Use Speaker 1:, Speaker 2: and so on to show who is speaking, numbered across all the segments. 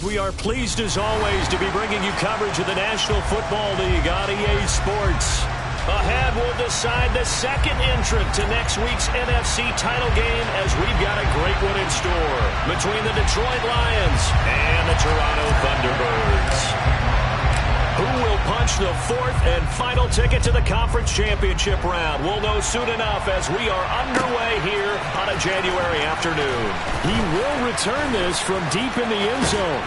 Speaker 1: We are pleased as always to be bringing you coverage of the National Football League on EA Sports. Ahead, we'll decide the second entrant to next week's NFC title game as we've got a great one in store between the Detroit Lions and the Toronto Thunderbirds. Who will punch the fourth and final ticket to the conference championship round? We'll know soon enough as we are underway here on a January afternoon.
Speaker 2: He will return this from deep in the end zone.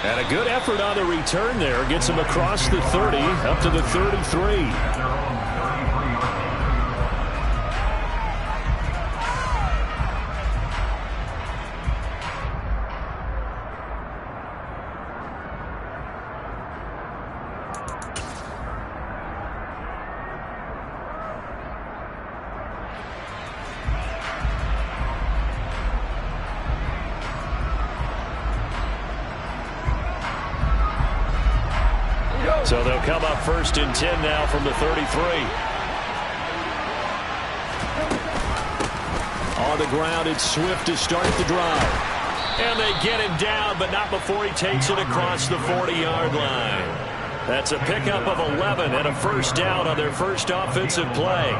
Speaker 2: And a good effort on the return there. Gets him across the 30, up to the 33.
Speaker 1: So they'll come up first and 10 now from the 33.
Speaker 2: On the ground, it's Swift to start the drive.
Speaker 1: And they get him down, but not before he takes it across the 40-yard line. That's a pickup of 11 and a first down on their first offensive play.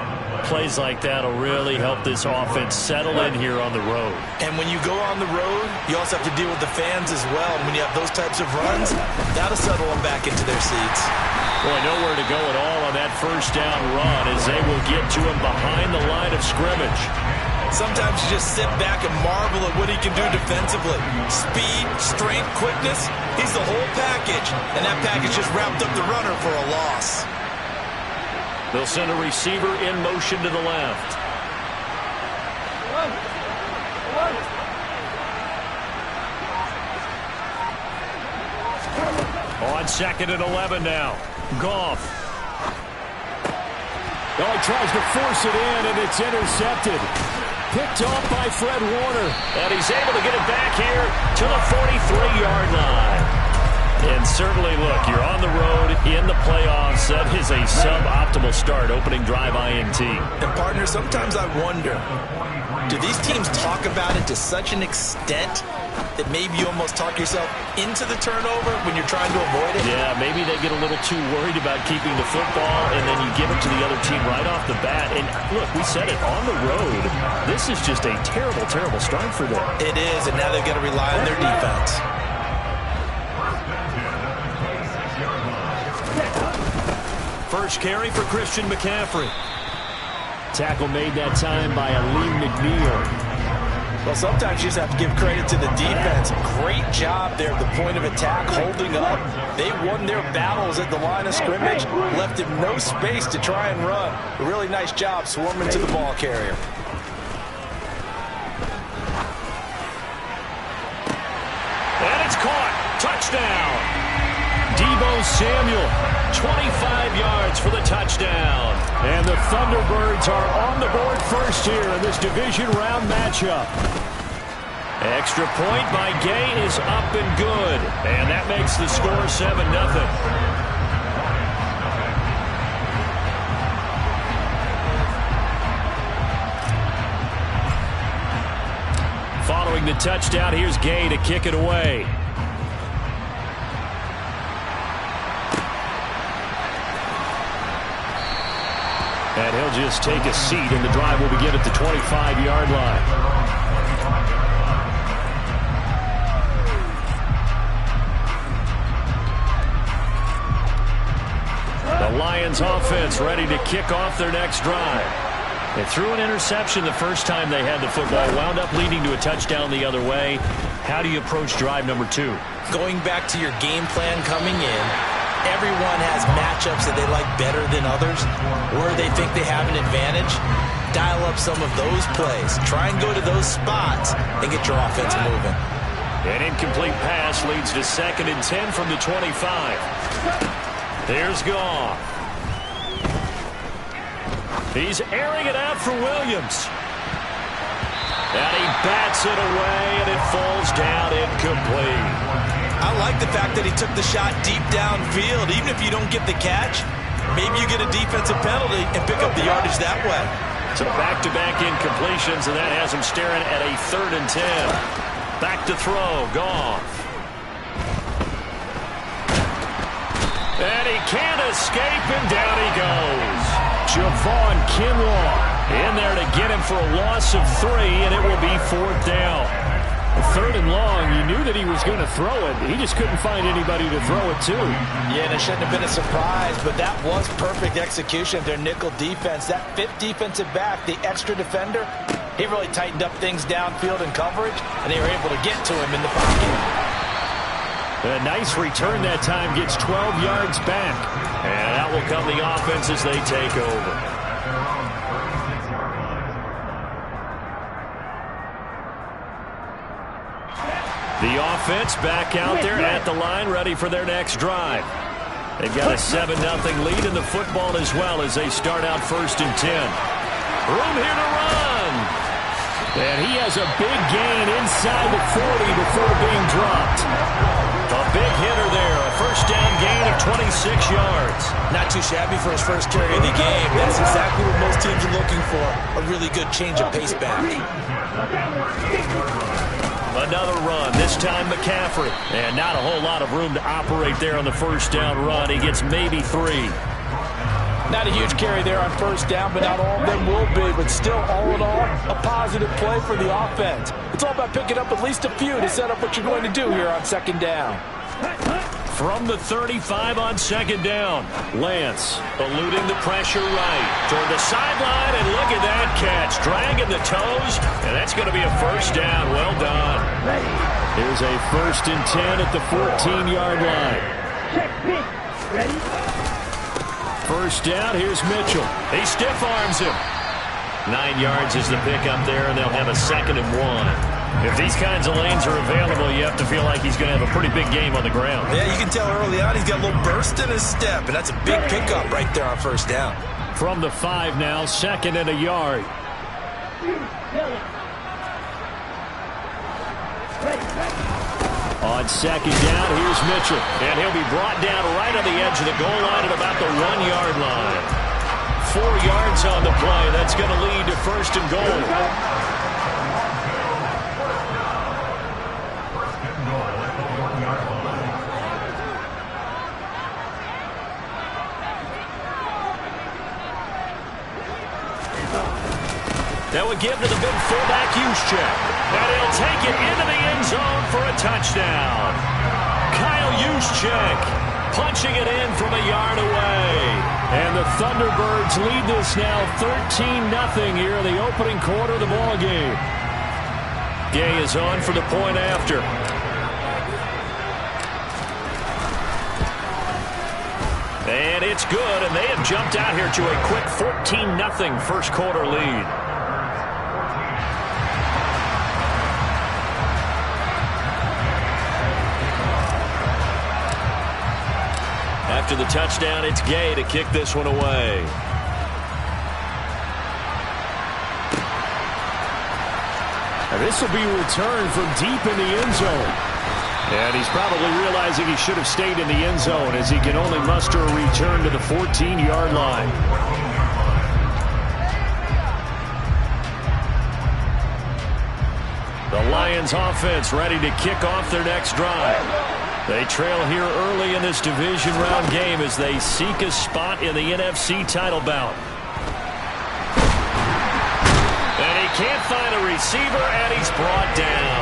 Speaker 3: Plays like that will really help this offense settle in here on the road.
Speaker 4: And when you go on the road, you also have to deal with the fans as well. And when you have those types of runs, that'll settle them back into their seats.
Speaker 1: Boy, nowhere to go at all on that first down run as they will get to him behind the line of scrimmage.
Speaker 4: Sometimes you just sit back and marvel at what he can do defensively. Speed, strength, quickness, he's the whole package. And that package just wrapped up the runner for a loss.
Speaker 1: They'll send a receiver in motion to the left. On second and 11 now. Goff.
Speaker 2: Oh, he tries to force it in, and it's intercepted. Picked off by Fred Warner.
Speaker 1: And he's able to get it back here to the 43-yard line.
Speaker 3: And certainly, look, you're on the road in the playoffs. That is a suboptimal start, opening drive INT.
Speaker 4: And, partner, sometimes I wonder, do these teams talk about it to such an extent that maybe you almost talk yourself into the turnover when you're trying to avoid it?
Speaker 3: Yeah, maybe they get a little too worried about keeping the football, and then you give it to the other team right off the bat. And, look, we said it, on the road, this is just a terrible, terrible start for them.
Speaker 4: It is, and now they've got to rely on their defense.
Speaker 1: First carry for Christian McCaffrey.
Speaker 2: Tackle made that time by Aleem McNeil.
Speaker 4: Well, sometimes you just have to give credit to the defense. Great job there at the point of attack, holding up. They won their battles at the line of scrimmage, left him no space to try and run. A really nice job swarming to the ball carrier.
Speaker 1: And it's caught. Touchdown. Deebo Samuel, 25 yards for the touchdown.
Speaker 2: And the Thunderbirds are on the board first here in this division round matchup.
Speaker 1: Extra point by Gay is up and good. And that makes the score 7-0. Following the touchdown, here's Gay to kick it away. And he'll just take a seat, and the drive will begin at the 25-yard line. The Lions offense ready to kick off their next drive. They threw an interception the first time they had the football, wound up leading to a touchdown the other way. How do you approach drive number 2?
Speaker 4: Going back to your game plan coming in, everyone has matchups that they like better than others, where they think they have an advantage. Dial up some of those plays. Try and go to those spots and get your offense moving.
Speaker 1: An incomplete pass leads to second and 10 from the 25. There's Goff. He's airing it out for Williams. And he bats it away, and it falls down incomplete.
Speaker 4: I like the fact that he took the shot deep downfield. Even if you don't get the catch, maybe you get a defensive penalty and pick up the yardage that way.
Speaker 1: So back-to-back incompletions, and that has him staring at a 3rd and 10. Back to throw. Goff. And he can't escape, and down he goes.
Speaker 2: Javon Kinlaw in there to get him for a loss of 3, and it will be 4th down. 3rd and long, you knew that he was going to throw it. He just couldn't find anybody to throw it to.
Speaker 4: Yeah, and it shouldn't have been a surprise, but that was perfect execution of their nickel defense. That 5th defensive back, the extra defender, he really tightened up things downfield in coverage, and they were able to get to him in the pocket.
Speaker 2: A nice return that time, gets 12 yards back.
Speaker 1: And out will come the offense as they take over. The offense back out there at the line, ready for their next drive. They've got a 7-0 lead in the football as well as they start out 1st and 10. Room here to run.
Speaker 2: And he has a big gain inside the 40 before being dropped.
Speaker 1: A big hitter there, a 1st down gain of 26 yards.
Speaker 4: Not too shabby for his first carry of the game. That's exactly what most teams are looking for, a really good change of pace back.
Speaker 1: Another run, this time McCaffrey. And not a whole lot of room to operate there on the 1st down run. He gets maybe 3.
Speaker 4: Not a huge carry there on 1st down, but not all of them will be. But still, all in all, a positive play for the offense. It's all about picking up at least a few to set up what you're going to do here on 2nd down.
Speaker 1: From the 35 on 2nd down, Lance eluding the pressure right toward the sideline, and look at that catch, dragging the toes, and that's going to be a 1st down. Well done.
Speaker 2: Here's a 1st and 10 at the 14-yard line. First down, here's Mitchell.
Speaker 1: He stiff arms him. 9 yards is the pickup there, and they'll have a 2nd and 1. If these kinds of lanes are available, you have to feel like he's going to have a pretty big game on the ground.
Speaker 4: Yeah, you can tell early on he's got a little burst in his step, and that's a big pickup right there on 1st down.
Speaker 2: From the 5 now, 2nd and a yard. On 2nd down, here's Mitchell.
Speaker 1: And he'll be brought down right on the edge of the goal line at about the 1-yard line. 4 yards on the play. That's going to lead to 1st and goal. That would give to the big fullback Juszczyk. And he'll take it into the end zone for a touchdown. Kyle Juszczyk punching it in from a yard away.
Speaker 2: And the Thunderbirds lead this now 13-0 here in the opening quarter of the ball game.
Speaker 1: Gay is on for the point after. And it's good, and they have jumped out here to a quick 14-0 first quarter lead. After the touchdown, it's Gay to kick this one away.
Speaker 2: Now this will be returned from deep in the end zone. And he's probably realizing he should have stayed in the end zone as he can only muster a return to the 14-yard line.
Speaker 1: The Lions offense ready to kick off their next drive. They trail here early in this division round game as they seek a spot in the NFC title bout. And he can't find a receiver, and he's brought down.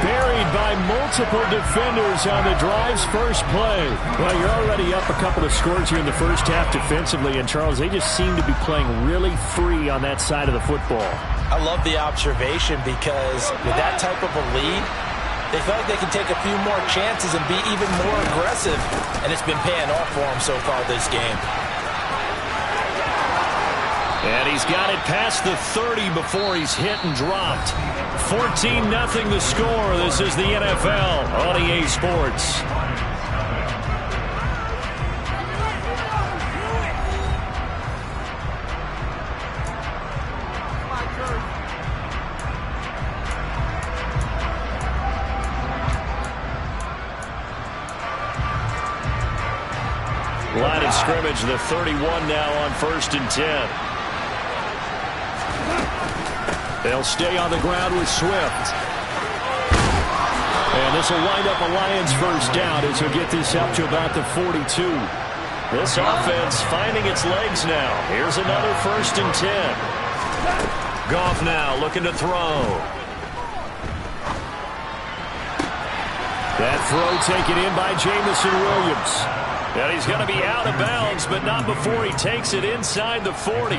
Speaker 2: Buried by multiple defenders on the drive's first play. Well, you're already up a couple of scores here in the first half defensively, and Charles, they just seem to be playing really free on that side of the football.
Speaker 4: I love the observation because with that type of a lead, they feel like they can take a few more chances and be even more aggressive, and it's been paying off for them so far this game.
Speaker 1: And he's got it past the 30 before he's hit and dropped. 14-0 the score. This is the NFL on EA Sports. Line of scrimmage, the 31 now on 1st and 10.
Speaker 2: They'll stay on the ground with Swift. And this will wind up a Lions first down as he'll get this up to about the 42.
Speaker 1: This offense finding its legs now. Here's another 1st and 10. Goff now looking to throw.
Speaker 2: That throw taken in by Jamison Williams.
Speaker 1: And he's going to be out of bounds, but not before he takes it inside the 40.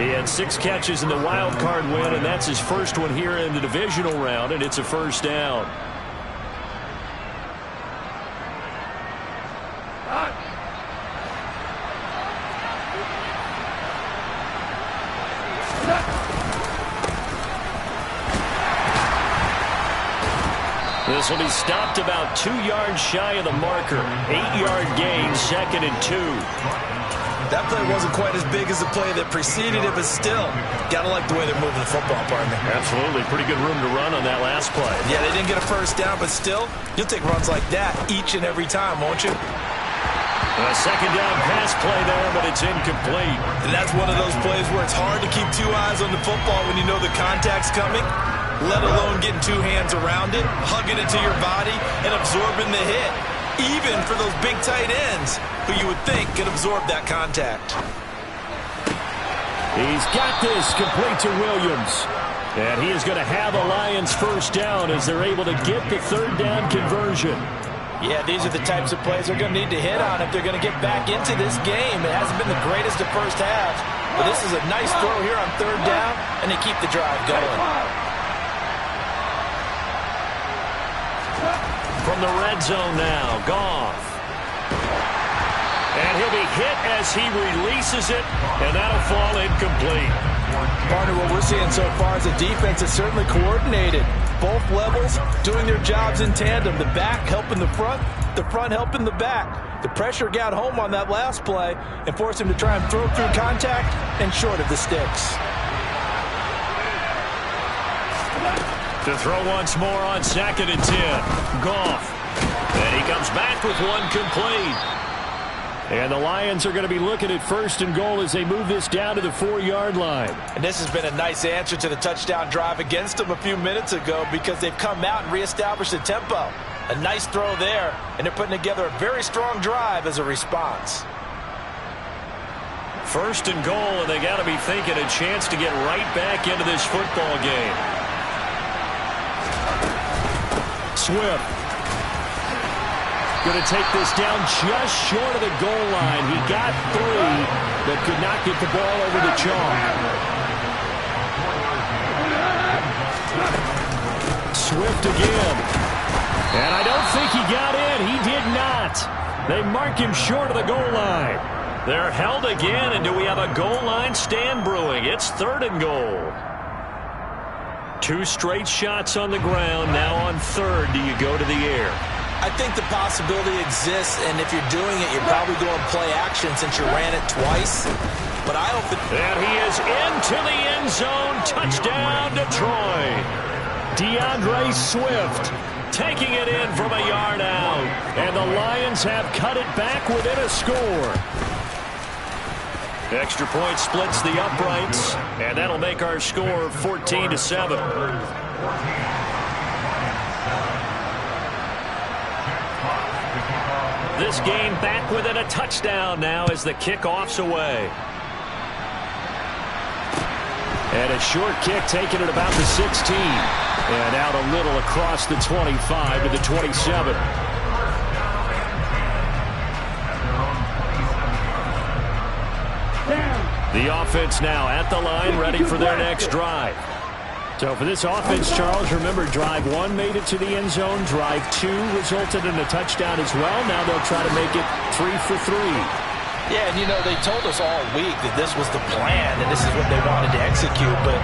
Speaker 1: He had 6 catches in the wild card win, and that's his first one here in the divisional round, and it's a first down. This will be stopped about 2 yards shy of the marker. 8-yard gain, 2nd and 2.
Speaker 4: That play wasn't quite as big as the play that preceded it, but still, got to like the way they're moving the football, partner.
Speaker 1: Absolutely. Pretty good room to run on that last play.
Speaker 4: Yeah, they didn't get a first down, but still, you'll take runs like that each and every time, won't you?
Speaker 1: A 2nd down pass play there, but it's incomplete.
Speaker 4: And that's one of those plays where it's hard to keep 2 eyes on the football when you know the contact's coming, let alone getting 2 hands around it, hugging it to your body, and absorbing the hit. Even for those big tight ends who you would think could absorb that contact.
Speaker 2: He's got this complete to Williams. And he is going to have a Lions first down as they're able to get the 3rd down conversion.
Speaker 4: Yeah, these are the types of plays they're going to need to hit on if they're going to get back into this game. It hasn't been the greatest of first halves, but this is a nice throw here on 3rd down, and they keep the drive going.
Speaker 1: From the red zone now, Goff. And he'll be hit as he releases it, and that'll fall incomplete.
Speaker 4: Partner, what we're seeing so far is a defense that's certainly coordinated. Both levels doing their jobs in tandem. The back helping the front helping the back. The pressure got home on that last play and forced him to try and throw through contact and short of the sticks.
Speaker 1: To throw once more on 2nd and 10. Goff. And he comes back with one complete.
Speaker 2: And the Lions are going to be looking at 1st and goal as they move this down to the 4-yard line.
Speaker 4: And this has been a nice answer to the touchdown drive against them a few minutes ago because they've come out and reestablished the tempo. A nice throw there, and they're putting together a very strong drive as a response.
Speaker 1: 1st and goal, and they got to be thinking a chance to get right back into this football game.
Speaker 2: Swift going to take this down just short of the goal line. He got 3, but could not get the ball over the chalk. Swift again. And I don't think he got in. He did not. They mark him short of the goal line.
Speaker 1: They're held again, and do we have a goal line stand brewing? It's 3rd and goal. 2 straight shots on the ground. Now on 3rd, do you go to the air?
Speaker 4: I think the possibility exists, and if you're doing it, you're probably going play action since you ran it twice. But I hope that...
Speaker 1: And he is into the end zone. Touchdown, Detroit.
Speaker 2: DeAndre Swift
Speaker 1: taking it in from a yard out.
Speaker 2: And the Lions have cut it back within a score.
Speaker 1: Extra point splits the uprights, and that'll make our score 14-7. This game back within a touchdown now as the kickoff's away.
Speaker 2: And a short kick taken at about the 16. And out a little across the 25 to the 27.
Speaker 1: The offense now at the line, ready for their next drive.
Speaker 2: So for this offense, Charles, remember, drive 1 made it to the end zone. Drive 2 resulted in a touchdown as well. Now they'll try to make it 3 for 3.
Speaker 4: Yeah, and you know, they told us all week that this was the plan and this is what they wanted to execute, but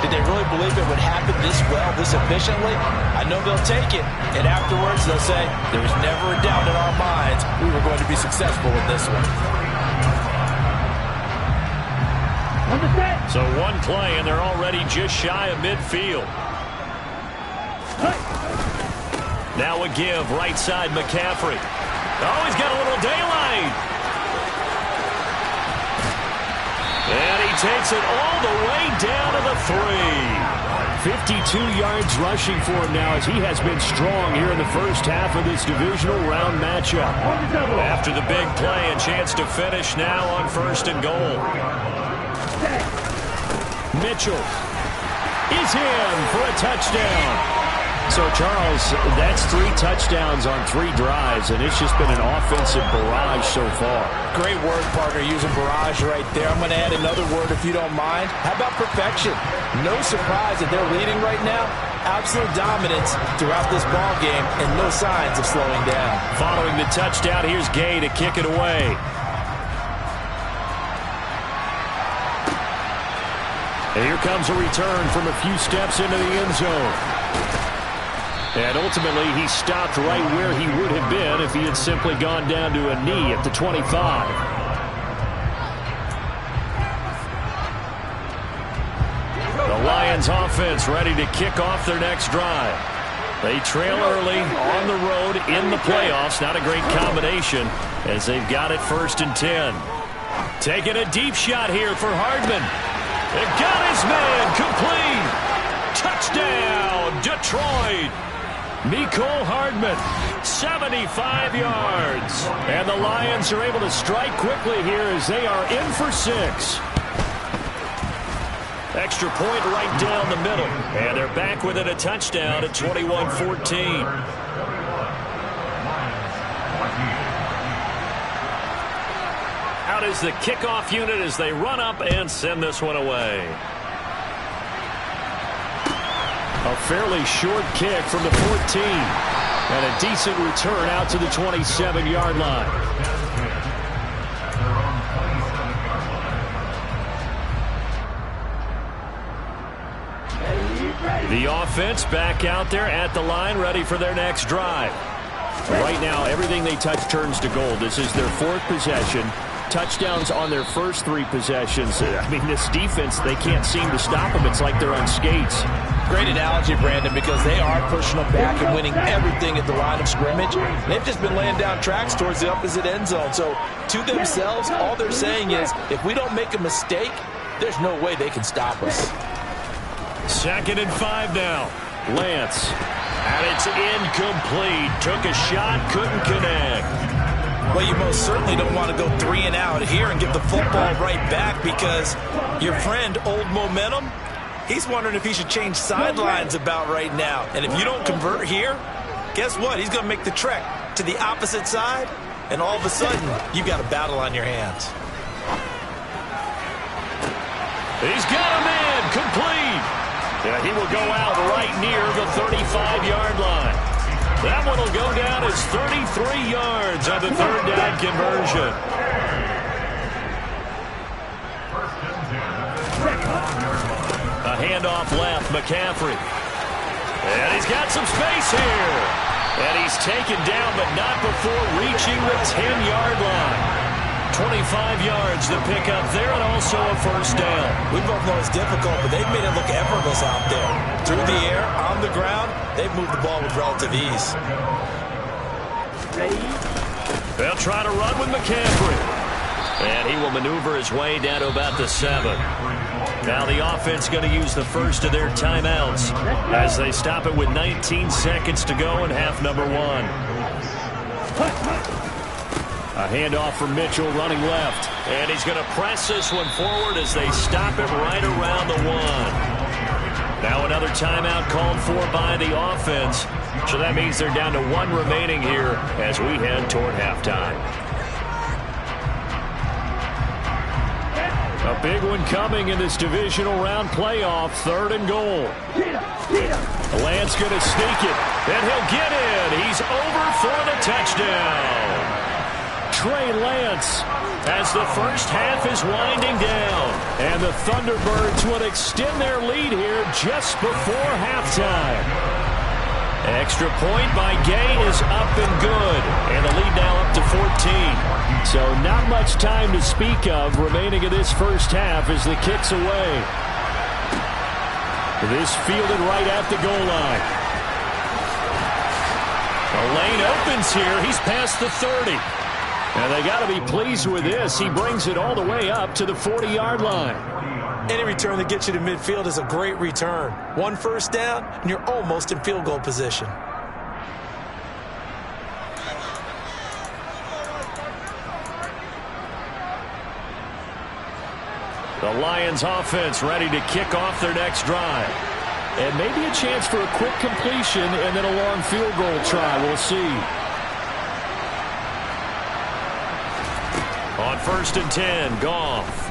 Speaker 4: did they really believe it would happen this well, this efficiently? I know they'll take it, and afterwards they'll say, there was never a doubt in our minds we were going to be successful with this one.
Speaker 1: So 1 play, and they're already just shy of midfield. Now a give, right side McCaffrey. Oh, he's got a little daylight. And he takes it all the way down to the 3.
Speaker 2: 52 yards rushing for him now as he has been strong here in the first half of this divisional round matchup.
Speaker 1: After the big play, a chance to finish now on 1st and goal.
Speaker 2: Mitchell is in for a touchdown. So, Charles, that's 3 touchdowns on 3 drives, and it's just been an offensive barrage so far.
Speaker 4: Great word, partner, using barrage right there. I'm going to add another word if you don't mind. How about perfection? No surprise that they're leading right now. Absolute dominance throughout this ball game and no signs of slowing down.
Speaker 1: Following the touchdown, here's Gay to kick it away.
Speaker 2: And here comes a return from a few steps into the end zone. And ultimately, he stopped right where he would have been if he had simply gone down to a knee at the 25. The Lions offense ready to kick off their next drive. They trail early on the road in the playoffs. Not a great combination as they've got it 1st and 10. Taking a deep shot here for Hardman. It got his man complete. Touchdown, Detroit. Mecole Hardman, 75 yards. And the Lions are able to strike quickly here as they are in for 6. Extra point right down the middle. And they're back within a touchdown at 21-14. Out is the kickoff unit as they run up and send this one away. A fairly short kick from the 14. And a decent return out to the 27-yard line. The offense back out there at the line, ready for their next drive. Right now, everything they touch turns to gold. This is their 4th possession. Touchdowns on their first 3 possessions. I mean, this defense, they can't seem to stop them. It's like they're on skates.
Speaker 4: Great analogy, Brandon, because they are pushing them back and winning everything at the line of scrimmage. They've just been laying down tracks towards the opposite end zone. So, to themselves, all they're saying is, if we don't make a mistake, there's no way they can stop us.
Speaker 1: 2nd and 5 now. Lance. And it's incomplete. Took a shot, couldn't connect.
Speaker 4: Well, you most certainly don't want to go 3 and out here and get the football right back because your friend, Old Momentum, he's wondering if he should change sidelines about right now. And if you don't convert here, guess what? He's going to make the trek to the opposite side, and all of a sudden, you've got a battle on your hands.
Speaker 1: He's got a man complete. Yeah, he will go out right near the 35-yard line. That one will go down as 33 yards on the 3rd down conversion. A handoff left, McCaffrey. And he's got some space here. And he's taken down, but not before reaching the 10-yard line. 25 yards to pick up there, and also a 1st down.
Speaker 4: We both know it's difficult, but they've made it look effortless out there. Through the air, on the ground, they've moved the ball with relative ease.
Speaker 1: They'll try to run with McCaffrey. And he will maneuver his way down to about the 7. Now the offense going to use the first of their timeouts as they stop it with 19 seconds to go in half number 1. A handoff from Mitchell running left. And he's going to press this one forward as they stop it right around the 1. Now another timeout called for by the offense. So that means they're down to 1 remaining here as we head toward halftime. A big one coming in this divisional round playoff. 3rd and goal. Lance going to sneak it. And he'll get in. He's over for the touchdown. Trey Lance as the first half is winding down. And the Thunderbirds would extend their lead here just before halftime. Extra point by Gay is up and good. And the lead now up to 14. So not much time to speak of remaining in this first half as the kick's away. This fielded right at the goal line. The lane opens here. He's past the 30. And they got to be pleased with this. He brings it all the way up to the 40-yard line.
Speaker 4: Any return that gets you to midfield is a great return. One first down, and you're almost in field goal position.
Speaker 2: The Lions offense ready to kick off their next drive. And maybe a chance for a quick completion and then a long field goal try. We'll see.
Speaker 1: On 1st and 10, Goff.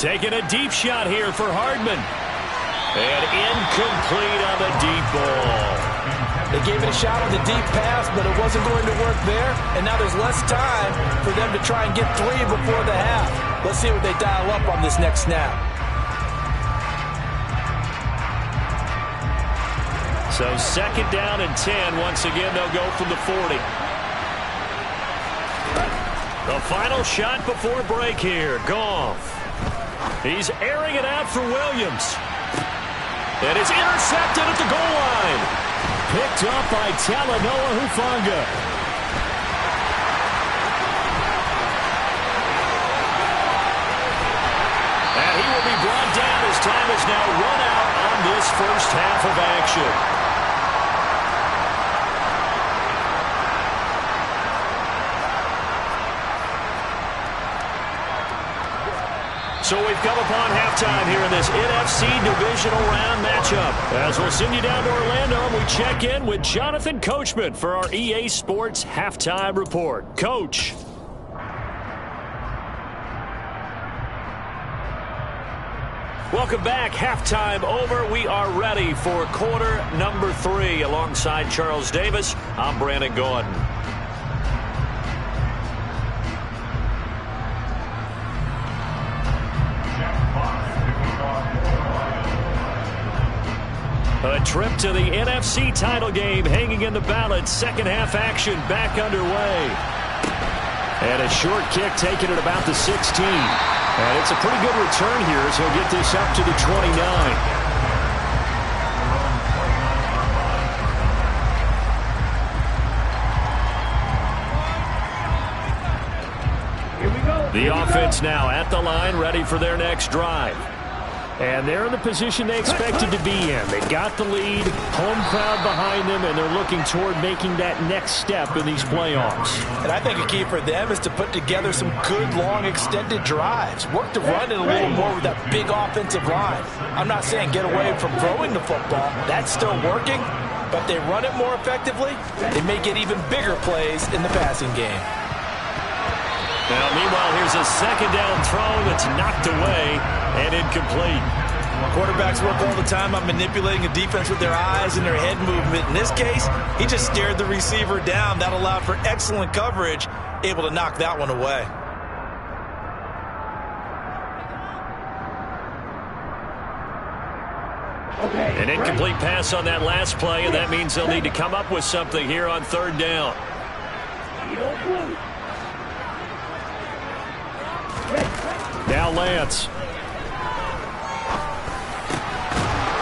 Speaker 1: Taking a deep shot here for Hardman. And incomplete on the deep ball.
Speaker 4: They gave it a shot on the deep pass, but it wasn't going to work there. And now there's less time for them to try and get 3 before the half. Let's see what they dial up on this next snap.
Speaker 1: So 2nd down and 10. Once again, they'll go from the 40. The final shot before break here. Goff. He's airing it out for Williams. And it's intercepted at the goal line.
Speaker 2: Picked up by Talanoa Hufanga.
Speaker 1: And he will be brought down as time is now run out on this first half of action. So we've come upon halftime here in this NFC Divisional Round matchup. As we'll send you down to Orlando, and we check in with Jonathan Coachman for our EA Sports Halftime Report. Coach. Welcome back. Halftime over. We are ready for quarter number 3. Alongside Charles Davis, I'm Brandon Gordon. A trip to the NFC title game hanging in the balance. Second half action back underway. And a short kick taken at about the 16. And it's a pretty good return here as he'll get this up to the 29. The offense now at the line, ready for their next drive. And they're in the position they expected to be in. They got the lead, home crowd behind them, and they're looking toward making that next step in these playoffs.
Speaker 4: And I think a key for them is to put together some good, long, extended drives. Work to run it a little more with that big offensive line. I'm not saying get away from throwing the football. That's still working. But they run it more effectively, they may get even bigger plays in the passing game.
Speaker 1: Now, meanwhile, here's a second down throw that's knocked away and incomplete.
Speaker 4: Quarterbacks work all the time on manipulating a defense with their eyes and their head movement. In this case, he just stared the receiver down. That allowed for excellent coverage, able to knock that one away.
Speaker 1: An incomplete pass on that last play, and that means they'll need to come up with something here on 3rd down.
Speaker 2: Now Lance.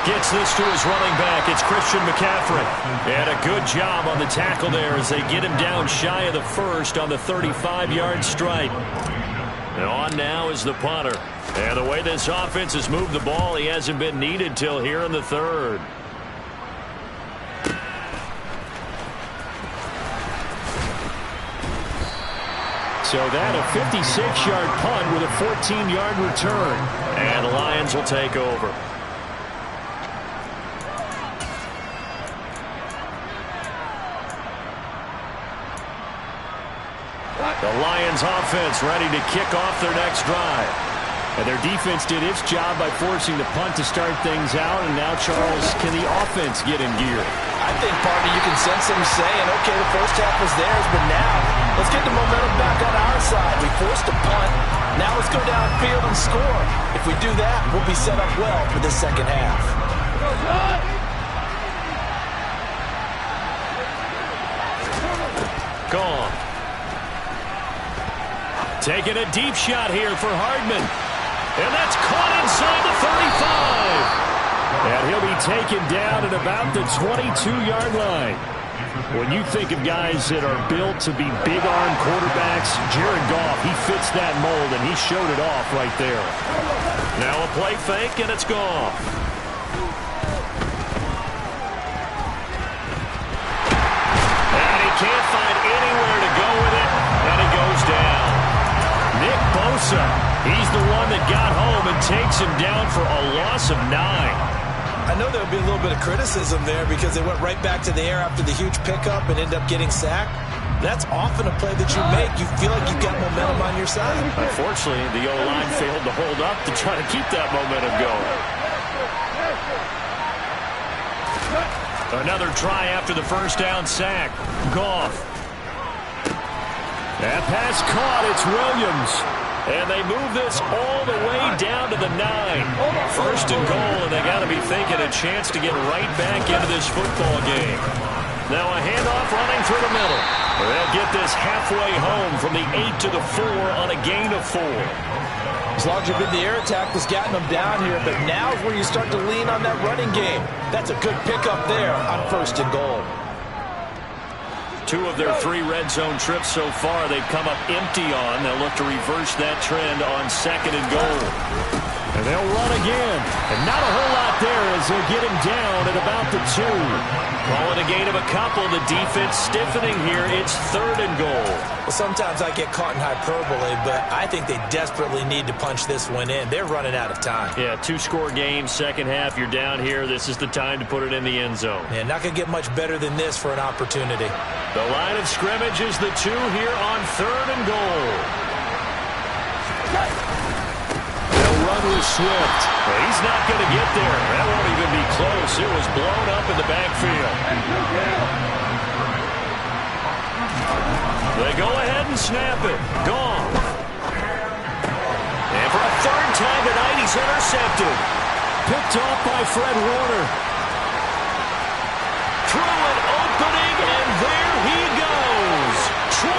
Speaker 1: Gets this to his running back. It's Christian McCaffrey. And a good job on the tackle there as they get him down shy of the first on the 35-yard strike. And on now is the punter. And the way this offense has moved the ball, he hasn't been needed till here in the 3rd.
Speaker 2: So that a 56-yard punt with a 14-yard return.
Speaker 1: And the Lions will take over. The Lions offense ready to kick off their next drive.
Speaker 2: And their defense did its job by forcing the punt to start things out. And now, Charles, can the offense get in gear?
Speaker 4: I think, partner, you can sense them saying, okay, the first half was theirs, but now let's get the momentum back on our side. We forced a punt. Now let's go downfield and score. If we do that, we'll be set up well for the second half.
Speaker 1: Gone. Taking a deep shot here for Hardman. And that's caught inside the 35.
Speaker 2: And he'll be taken down at about the 22-yard line. When you think of guys that are built to be big-arm quarterbacks, Jared Goff, he fits that mold, and he showed it off right there.
Speaker 1: Now a play fake, and it's Goff. And he can't find anywhere to go with it, and he goes down.
Speaker 2: Nick Bosa, he's the one that got home and takes him down for a loss of 9.
Speaker 4: I know there would be a little bit of criticism there because they went right back to the air after the huge pickup and ended up getting sacked. That's often a play that you make. You feel like you've got momentum on your side.
Speaker 1: Unfortunately, the O-line failed to hold up to try to keep that momentum going. Another try after the first down sack. Goff.
Speaker 2: That pass caught. It's Williams.
Speaker 1: And they move this all the way down to the 9. First and goal, and they got to be thinking a chance to get right back into this football game. Now a handoff running through the middle. They'll get this halfway home from the 8 to the 4 on a gain of 4.
Speaker 4: As long as you've been the air attack that's gotten them down here, but now is where you start to lean on that running game. That's a good pickup there on first and goal.
Speaker 1: 2 of their 3 red zone trips so far they've come up empty on. They'll look to reverse that trend on second and goal.
Speaker 2: And they'll run again. And not a whole lot there as they'll get him down at about the 2.
Speaker 1: Calling a gain of a couple. The defense stiffening here. It's third and goal.
Speaker 4: Well, sometimes I get caught in hyperbole, but I think they desperately need to punch this one in. They're running out of time.
Speaker 1: Yeah, 2-score game, second half. You're down here. This is the time to put it in the end zone.
Speaker 4: Yeah, not going to get much better than this for an opportunity.
Speaker 1: The line of scrimmage is the 2 here on third and goal.
Speaker 2: They'll run with Swift.
Speaker 1: Well, he's not going to get there. That won't even be close. It was blown up in the backfield. They go ahead and snap it. Gone. And for a third time tonight, he's intercepted.
Speaker 2: Picked off by Fred Warner.
Speaker 1: Through an opening, and there he goes. 20.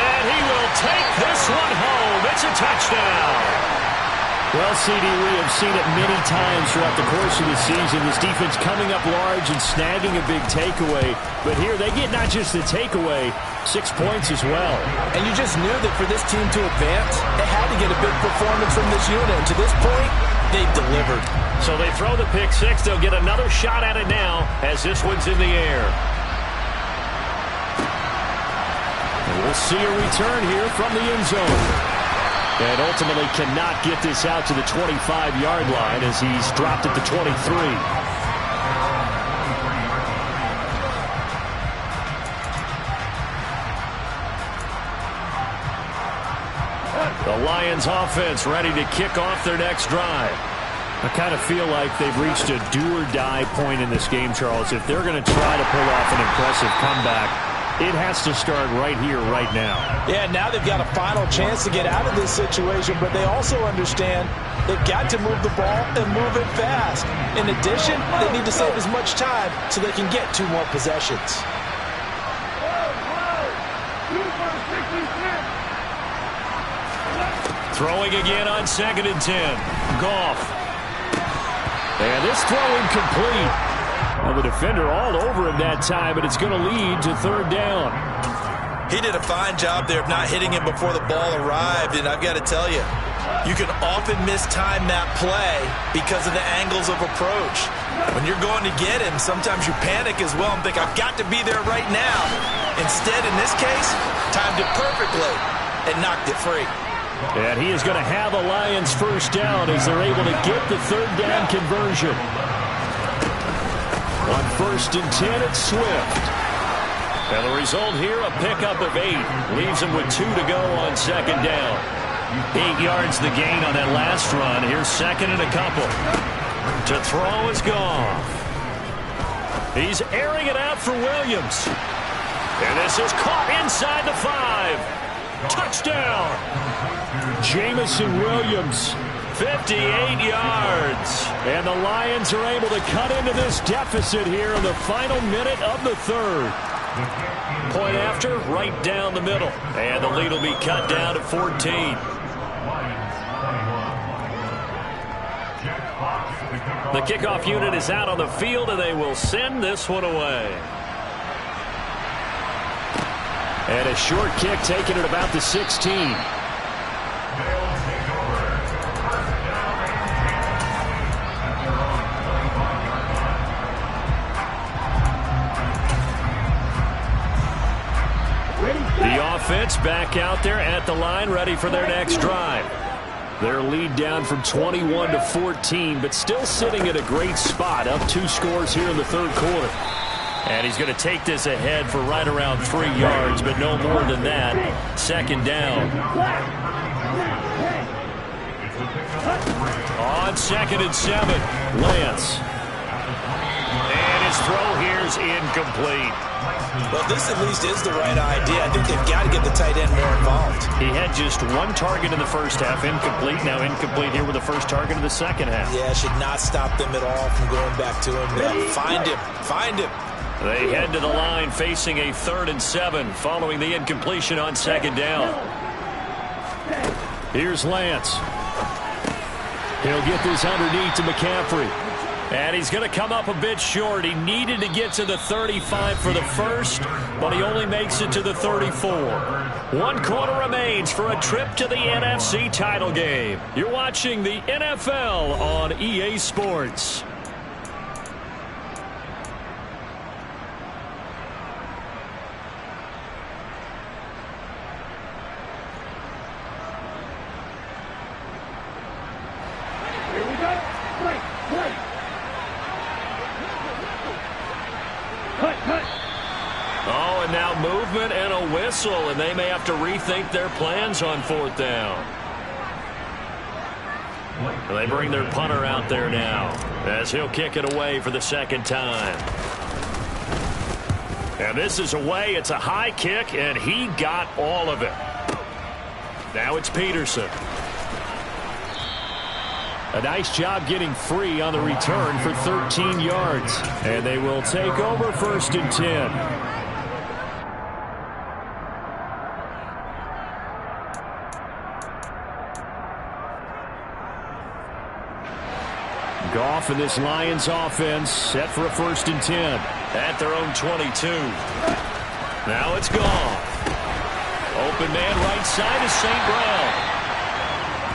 Speaker 1: And he will take this one home. It's a touchdown.
Speaker 2: Well, CD, we have seen it many times throughout the course of the season. This defense coming up large and snagging a big takeaway. But here they get not just the takeaway, 6 points as well.
Speaker 4: And you just knew that for this team to advance, they had to get a big performance from this unit. And to this point, they've delivered.
Speaker 1: So they throw the pick 6. They'll get another shot at it now as this one's in the air.
Speaker 2: And we'll see a return here from the end zone. And ultimately cannot get this out to the 25-yard line as he's dropped at the 23.
Speaker 1: The Lions offense ready to kick off their next drive.
Speaker 2: I kind of feel like they've reached a do-or-die point in this game, Charles. If they're going to try to pull off an impressive comeback, it has to start right here, right now.
Speaker 4: Yeah, now they've got a final chance to get out of this situation, but they also understand they've got to move the ball and move it fast. In addition, they need to save as much time so they can get 2 more possessions.
Speaker 1: Throwing again on second and 10. Goff.
Speaker 2: And this throw incomplete. Well, the defender all over him that time, but it's going to lead to third down.
Speaker 4: He did a fine job there of not hitting him before the ball arrived, and I've got to tell you, you can often mistime that play because of the angles of approach. When you're going to get him, sometimes you panic as well and think, I've got to be there right now. Instead, in this case, timed it perfectly and knocked it free.
Speaker 2: And he is going to have a Lions first down as they're able to get the third down conversion. On first and 10, it's Swift.
Speaker 1: And the result here, a pickup of 8. Leaves him with 2 to go on second down. 8 yards the gain on that last run. Here's second and a couple. To throw is Goff. He's airing it out for Williams. And this is caught inside the 5. Touchdown.
Speaker 2: Jamison Williams.
Speaker 1: 58 yards.
Speaker 2: And the Lions are able to cut into this deficit here in the final minute of the third.
Speaker 1: Point after, right down the middle. And the lead will be cut down to 14. The kickoff unit is out on the field, and they will send this one away.
Speaker 2: And a short kick taken at about the 16. The offense back out there at the line, ready for their next drive. Their lead down from 21 to 14, but still sitting at a great spot, up 2 scores here in the third quarter.
Speaker 1: And he's going to take this ahead for right around 3 yards, but no more than that. Second down. On 2nd and 7, Lance. And his throw here is incomplete.
Speaker 4: Well, this at least is the right idea. I think they've got to get the tight end more involved.
Speaker 1: He had just 1 target in the first half, incomplete. Now incomplete here with the first target of the second half.
Speaker 4: Yeah, should not stop them at all from going back to him. Find him. Find him.
Speaker 1: They head to the line facing a 3rd and 7 following the incompletion on 2nd down.
Speaker 2: Here's Lance. He'll get this underneath to McCaffrey.
Speaker 1: And he's going to come up a bit short. He needed to get to the 35 for the first, but he only makes it to the 34. 1 quarter remains for a trip to the NFC title game. You're watching the NFL on EA Sports. Oh, and now movement and a whistle, and they may have to rethink their plans on 4th down. They bring their punter out there now as he'll kick it away for the 2nd time. And this is away. It's a high kick, and he got all of it. Now it's Peterson.
Speaker 2: A nice job getting free on the return for 13 yards. And they will take over 1st and 10. Goff and this Lions offense set for a 1st and 10.
Speaker 1: At their own 22. Now it's Goff. Open man right side is St. Brown.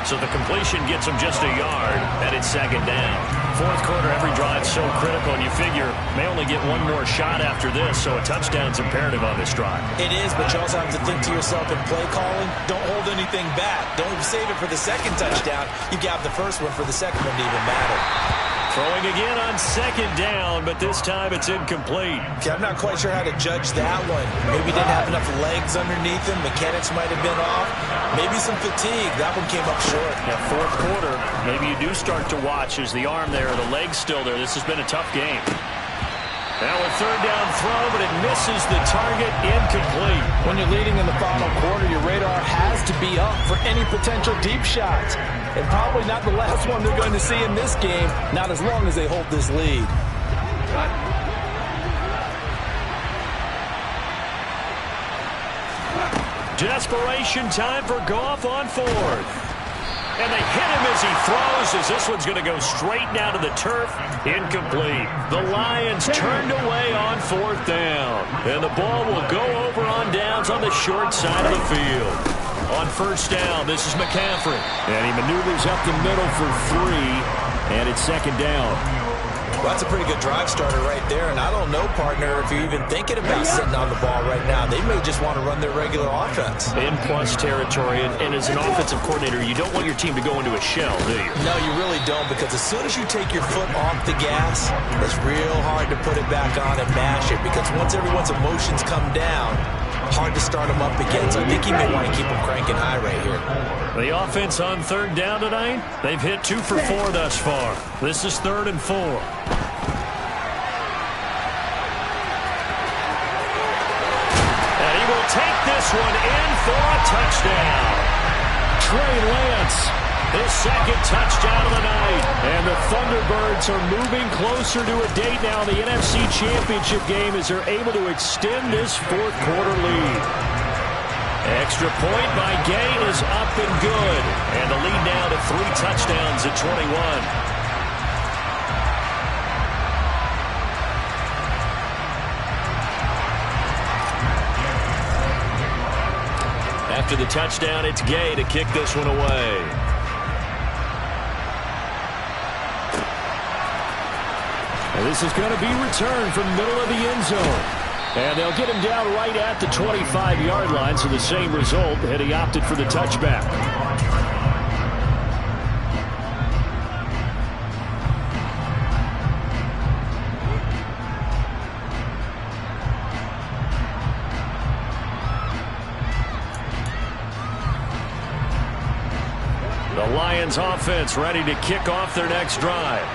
Speaker 1: So the completion gets him just a yard, and it's 2nd down. 4th quarter, every drive so critical, and you figure may only get 1 more shot after this, so a touchdown's imperative on this drive.
Speaker 4: It is, but you also have to think to yourself in play calling, don't hold anything back. Don't save it for the 2nd touchdown. You got the first one for the 2nd one to even matter.
Speaker 1: Throwing again on 2nd down, but this time it's incomplete.
Speaker 4: Okay, I'm not quite sure how to judge that one. Maybe didn't have enough legs underneath him. Mechanics might have been off. Maybe some fatigue. That one came up short.
Speaker 1: Yeah, 4th quarter, maybe you do start to watch as the arm there, the leg's still there. This has been a tough game. Now a 3rd down throw, but it misses the target, incomplete.
Speaker 4: When you're leading in the final quarter, your radar has to be up for any potential deep shots. And probably not the last one they're going to see in this game, not as long as they hold this lead.
Speaker 1: Desperation time for Goff on 4th. And they hit him as he throws, as this one's going to go straight down to the turf. Incomplete. The Lions turned away on 4th down. And the ball will go over on downs on the short side of the field. On 1st down, this is McCaffrey.
Speaker 2: And he maneuvers up the middle for 3. And it's 2nd down.
Speaker 4: Well, that's a pretty good drive starter right there. And I don't know, partner, if you're even thinking about sitting on the ball right now. They may just want to run their regular offense.
Speaker 1: In plus territory, and as an offensive coordinator, you don't want your team to go into a shell, do you?
Speaker 4: No, you really don't, because as soon as you take your foot off the gas, it's real hard to put it back on and mash it, because once everyone's emotions come down, hard to start them up again. So I think you may want to keep them cranking high right here.
Speaker 1: The offense on 3rd down tonight, they've hit 2 for 4 thus far. This is 3rd and 4. And he will take this one in for a touchdown.
Speaker 2: Trey Lance,
Speaker 1: his 2nd touchdown of the night.
Speaker 2: And the Thunderbirds are moving closer to a date now in the NFC Championship game as they're able to extend this 4th quarter lead.
Speaker 1: Extra point by Gay is up and good. And the lead now to 3 touchdowns at 21. after the touchdown. It's Gay to kick this one away.
Speaker 2: And this is going to be returned from the middle of the end zone. And they'll get him down right at the 25-yard line, so the same result, and he opted for the touchback. The Lions offense ready to kick off their next drive.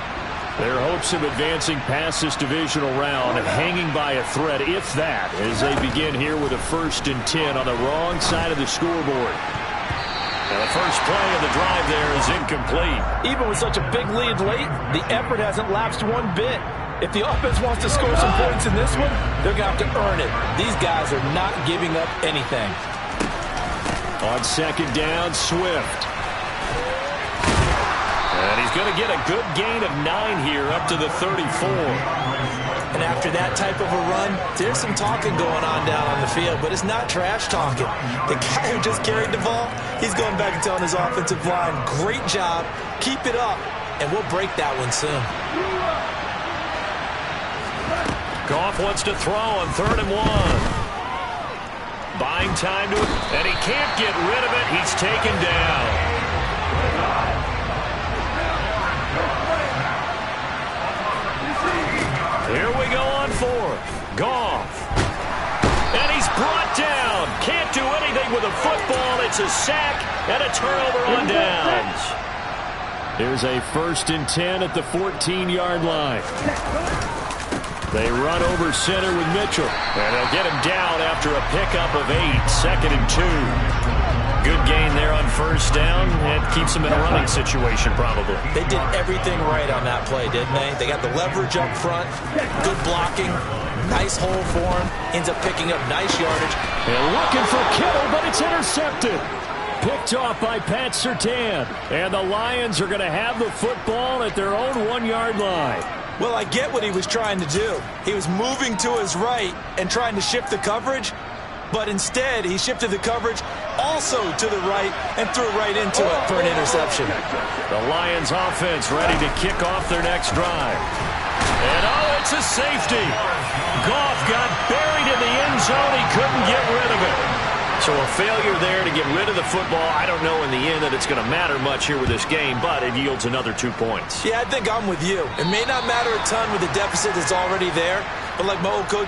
Speaker 2: Their hopes of advancing past this divisional round hanging by a thread, if that, as they begin here with a 1st and 10 on the wrong side of the scoreboard.
Speaker 1: And the first play of the drive there is incomplete.
Speaker 4: Even with such a big lead late, the effort hasn't lapsed one bit. If the offense wants to score some points in this one, they're going to have to earn it. These guys are not giving up anything.
Speaker 2: On 2nd down, Swift.
Speaker 1: And he's going to get a good gain of 9 here up to the 34.
Speaker 4: And after that type of a run, there's some talking going on down on the field, but it's not trash talking. The guy who just carried the ball, he's going back and telling his offensive line, great job, keep it up, and we'll break that one soon.
Speaker 1: Goff wants to throw on 3rd and 1. Buying time to it, and he can't get rid of it. He's taken down. Here we go on 4th. Goff. And he's brought down. Can't do anything with a football. It's a sack and a turnover on downs.
Speaker 2: Here's a 1st and 10 at the 14-yard line. They run over center with Mitchell.
Speaker 1: And they'll get him down after a pickup of 8. 2nd and 2. Good gain there on 1st down. It keeps them in a running situation, probably.
Speaker 4: They did everything right on that play, didn't they? They got the leverage up front, good blocking, nice hole for him, ends up picking up nice yardage.
Speaker 2: And looking for Kittle, but it's intercepted. Picked off by Pat Surtain. And the Lions are going to have the football at their own 1-yard line.
Speaker 4: Well, I get what he was trying to do. He was moving to his right and trying to shift the coverage, but instead he shifted the coverage also to the right and threw right into it for an interception.
Speaker 1: The Lions offense ready to kick off their next drive. And oh, it's a safety. Goff got buried in the end zone. He couldn't get rid of it. So a failure there to get rid of the football. I don't know in the end that it's going to matter much here with this game, but it yields another 2 points.
Speaker 4: Yeah, I think I'm with you. It may not matter a ton with the deficit that's already there, but like my old coach